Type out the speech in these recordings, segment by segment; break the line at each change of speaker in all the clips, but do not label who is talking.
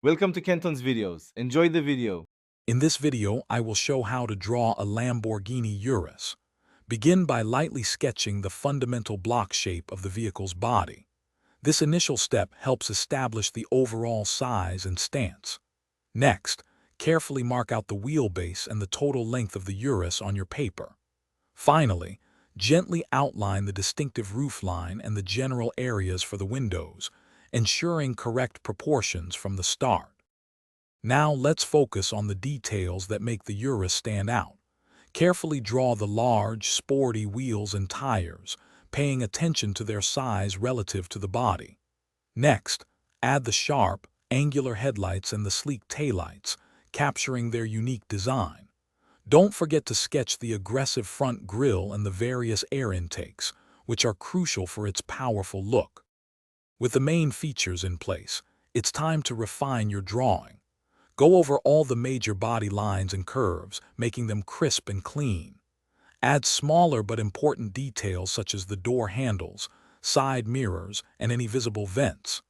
Welcome to Kenton's videos. Enjoy the video.
In this video, I will show how to draw a Lamborghini Urus. Begin by lightly sketching the fundamental block shape of the vehicle's body. This initial step helps establish the overall size and stance. Next, carefully mark out the wheelbase and the total length of the Urus on your paper. Finally, gently outline the distinctive roofline and the general areas for the windows, ensuring correct proportions from the start. Now let's focus on the details that make the Urus stand out. Carefully draw the large, sporty wheels and tires, paying attention to their size relative to the body. Next, add the sharp, angular headlights and the sleek taillights, capturing their unique design. Don't forget to sketch the aggressive front grille and the various air intakes, which are crucial for its powerful look. With the main features in place, it's time to refine your drawing. Go over all the major body lines and curves, making them crisp and clean. Add smaller but important details such as the door handles, side mirrors, and any visible vents.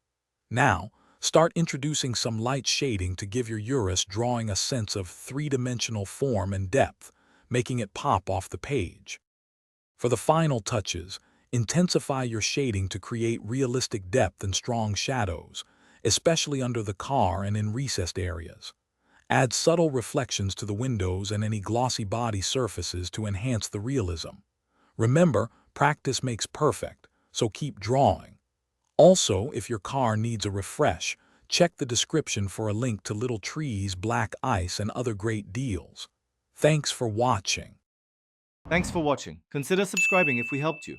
Now, start introducing some light shading to give your Urus drawing a sense of three-dimensional form and depth, making it pop off the page. For the final touches, intensify your shading to create realistic depth and strong shadows, especially under the car and in recessed areas. Add subtle reflections to the windows and any glossy body surfaces to enhance the realism. Remember, practice makes perfect, so keep drawing. Also, if your car needs a refresh, check the description for a link to Little Trees, Black Ice, and other great deals. Thanks for watching.
Thanks for watching. Consider subscribing if we helped you.